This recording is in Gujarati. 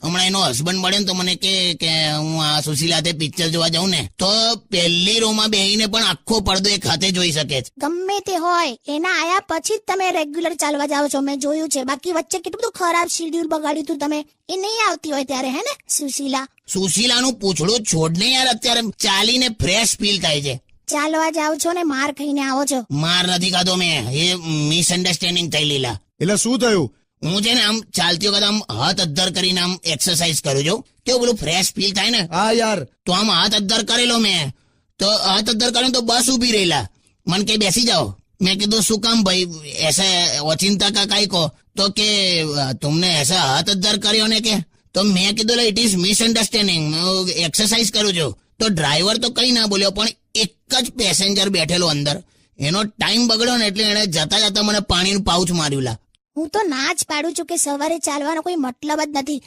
હમણાં એનો હસબન્ડ મળે ને તો મને કે હું આ સુશીલાથે પિક્ચર જોવા જાઉં ને તો પહેલી રોમાં બેહીને પણ આખો પડદો એક હાથે જોઈ શકે છે. ગમે તે હોય એના આયા પછી જ તમે રેગ્યુલર ચાલવા જાઓ છો, મેં જોયું છે. બાકી વચ્ચે કેટલું બધું ખરાબ શેડ્યુલ બગાડ્યું હતું તમે, એ નહીં આવતી હોય ત્યારે, હે ને સુશીલા? સુશીલાનું પૂછડું છોડને યાર, અત્યારે ચાલીને ફ્રેશ ફીલ થાય છે. ચાલવા જાઓ છો ને માર ખાઈને આવો છો? માર નથી ખાધો મેં, એ મિસઅન્ડરસ્ટેન્ડિંગ થઈ લીલા. એટલે શું થયું? હું છે ને આમ ચાલતી વખત આમ હાથ અદ્ધર કરીને આમ એક્સરસાઇઝ કરું છું, કેવું પેલું ફ્રેશ ફીલ થાય ને. હા યાર, તો આમ હાથ અદ્ધર કરેલો મેં, તો હાથ અદ્ધર કર્યો તો બસ ઉભી રહેલા. મને કે બેસી જાઓ. मैं कहा શું કામ ભાઈ, ऐसा ओचिंता का काई को? तो के तुमने ऐसा हाथ अद्दर કર્યો ने के? तो मैं કીધું ઇટ ઇઝ મિસઅન્ડરસ્ટેન્ડિંગ, એક્સરસાઇઝ કરું છું. તો ડ્રાઈવર તો કઈ ના બોલ્યો, પણ એક જ પેસેન્જર બેઠેલો અંદર, એનો ટાઈમ બગડ્યો ને એટલે એને જતા જતા મને પાણીનું પાઉચ માર્યું લા. હું તો ના જ પાડું છું કે સવારે ચાલવાનો કોઈ મતલબ જ નથી.